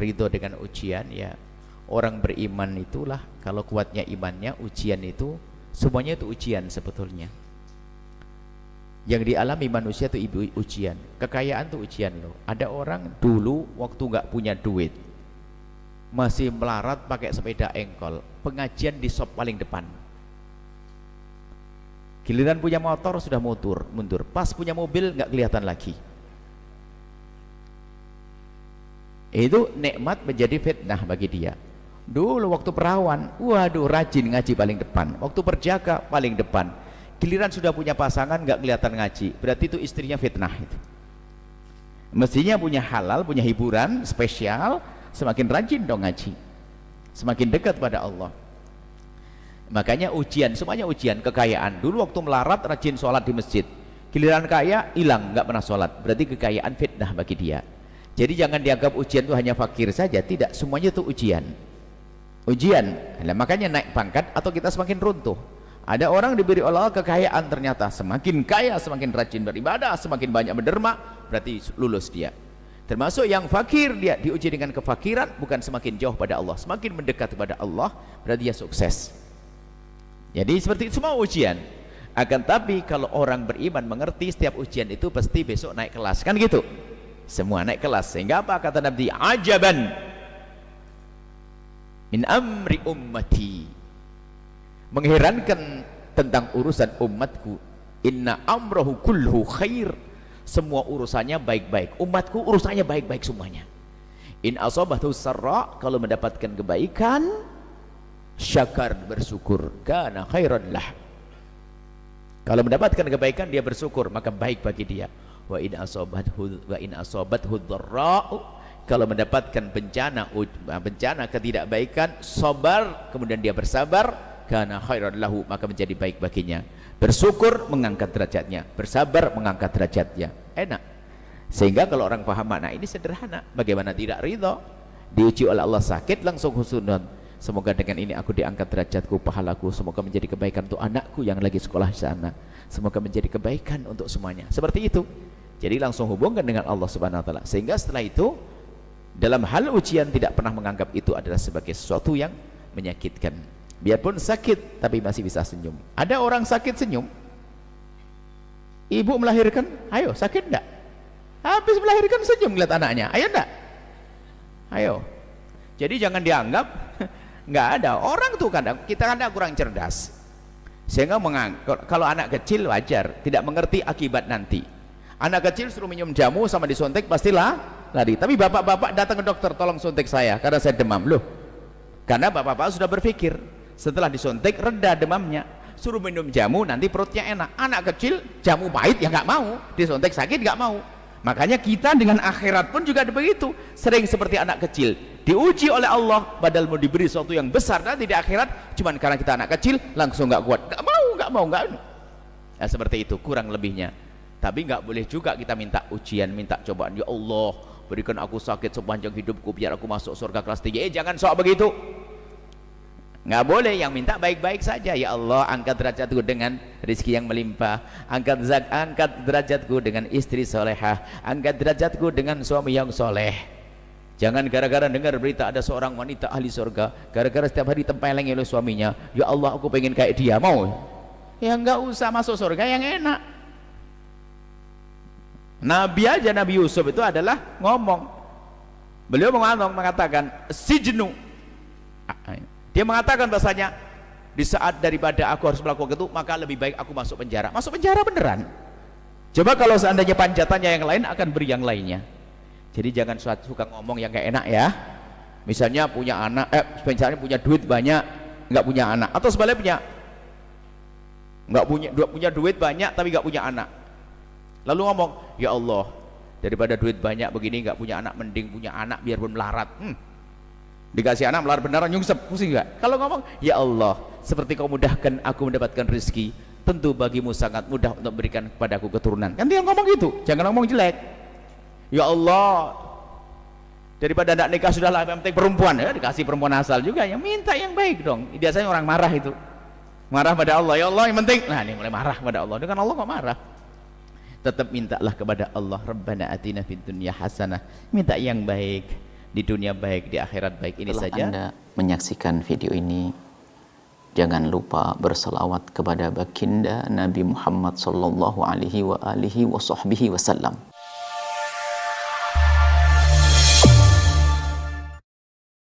ridho dengan ujian, ya orang beriman itulah kalau kuatnya imannya, ujian itu semuanya itu ujian sebetulnya. Yang dialami manusia itu ujian. Kekayaan itu ujian loh. Ada orang dulu waktu nggak punya duit masih melarat pakai sepeda engkol, pengajian di sop paling depan. Giliran punya motor sudah mundur, pas punya mobil nggak kelihatan lagi. Itu nikmat menjadi fitnah bagi dia. Dulu waktu perawan, waduh rajin ngaji paling depan, waktu perjaka paling depan. Giliran sudah punya pasangan nggak kelihatan ngaji, berarti itu istrinya fitnah itu. Mestinya punya halal, punya hiburan spesial, semakin rajin dong ngaji, semakin dekat pada Allah. Makanya ujian, semuanya ujian. Kekayaan, dulu waktu melarat rajin sholat di masjid, giliran kaya hilang, nggak pernah sholat, berarti kekayaan fitnah bagi dia. Jadi jangan dianggap ujian itu hanya fakir saja, tidak, semuanya itu ujian. Nah, makanya naik pangkat atau kita semakin runtuh. Ada orang diberi Allah kekayaan, ternyata semakin kaya semakin rajin beribadah, semakin banyak berderma, berarti lulus dia. Termasuk yang fakir, dia diuji dengan kefakiran, bukan semakin jauh pada Allah, semakin mendekat kepada Allah, berarti dia sukses. Jadi seperti itu semua ujian. Akan tapi kalau orang beriman mengerti setiap ujian itu pasti besok naik kelas, kan gitu. Semua naik kelas. Sehingga apa kata Nabi? Ajaban min amri ummati, mengherankan tentang urusan umatku. Inna amrahu kulhu khair, semua urusannya baik-baik. Umatku urusannya baik-baik semuanya. In asabathu sarra, kalau mendapatkan kebaikan, syakar, bersyukur, kana khairan lah. Kalau mendapatkan kebaikan dia bersyukur, maka baik bagi dia. Wa in asabathu dharra, kalau mendapatkan bencana ketidakbaikan, sabar, kemudian dia bersabar, kana khairan lahu, maka menjadi baik baginya. Bersyukur mengangkat derajatnya, bersabar mengangkat derajatnya. Enak. Sehingga kalau orang paham makna ini sederhana, bagaimana tidak ridho? Diuji oleh Allah sakit langsung husnudon. Semoga dengan ini aku diangkat derajatku, pahalaku, semoga menjadi kebaikan untuk anakku yang lagi sekolah di sana. Semoga menjadi kebaikan untuk semuanya. Seperti itu. Jadi langsung hubungkan dengan Allah Subhanahu wa taala. Sehingga setelah itu dalam hal ujian tidak pernah menganggap itu adalah sebagai sesuatu yang menyakitkan. Biarpun sakit tapi masih bisa senyum. Ada orang sakit senyum. Ibu melahirkan, ayo sakit enggak? Habis melahirkan senyum lihat anaknya. Ayo enggak? Ayo. Jadi jangan dianggap enggak ada. Orang tuh kadang kita kurang cerdas. Sehingga kalau anak kecil wajar, tidak mengerti akibat nanti. Anak kecil suruh minum jamu sama disuntik pastilah lari. Tapi bapak-bapak datang ke dokter, tolong suntik saya karena saya demam. Loh, karena bapak-bapak sudah berpikir setelah disuntik reda demamnya, suruh minum jamu nanti perutnya enak. Anak kecil jamu pahit ya nggak mau, disuntik sakit nggak mau. Makanya kita dengan akhirat pun juga begitu, sering seperti anak kecil diuji oleh Allah, padahal mau diberi sesuatu yang besar nanti di akhirat, cuman karena kita anak kecil langsung nggak kuat, nggak mau. Nah, seperti itu kurang lebihnya. Tapi nggak boleh juga kita minta ujian, minta cobaan. Ya Allah, berikan aku sakit sepanjang hidupku biar aku masuk surga kelas 3. Jangan sok begitu. Nggak boleh, yang minta baik-baik saja. Ya Allah, angkat derajatku dengan rezeki yang melimpah, angkat derajatku dengan istri solehah, angkat derajatku dengan suami yang soleh. Jangan gara-gara dengar berita ada seorang wanita ahli surga, gara-gara setiap hari tempelengi oleh suaminya, ya Allah aku pengen kayak dia, mau? Ya nggak usah masuk surga yang enak. Nabi aja, Nabi Yusuf itu adalah ngomong, beliau mengatakan sijnu, dia mengatakan bahasanya di saat daripada aku harus melakukan itu, maka lebih baik aku masuk penjara. Masuk penjara beneran. Coba kalau seandainya panjatannya yang lain akan beri yang lainnya. Jadi jangan suka ngomong yang gak enak ya. Misalnya punya anak, misalnya punya duit banyak, nggak punya anak, atau sebaliknya nggak punya duit banyak tapi nggak punya anak. Lalu ngomong, ya Allah, daripada duit banyak begini nggak punya anak, mending punya anak biarpun melarat. Dikasih anak melarat beneran nyungsep, pusing nggak? Kalau ngomong, ya Allah, seperti kau mudahkan aku mendapatkan rezeki, tentu bagimu sangat mudah untuk memberikan kepadaku keturunan. Kan dia ngomong gitu, jangan ngomong jelek. Ya Allah, daripada tidak nikah sudahlah, yang penting perempuan, ya dikasih perempuan asal juga, yang minta yang baik dong. Biasanya orang marah itu, marah pada Allah. Ya Allah, yang penting, nah ini mulai marah pada Allah. Dengan Allah kok marah? Tetap mintalah kepada Allah, Rabbana atina fid dunya hasanah, minta yang baik. di dunia baik, di akhirat baik. Ini Setelah saja. Anda menyaksikan video ini, jangan lupa berselawat kepada baginda Nabi Muhammad sallallahu alaihi wa alihi wa sahbihi wasallam.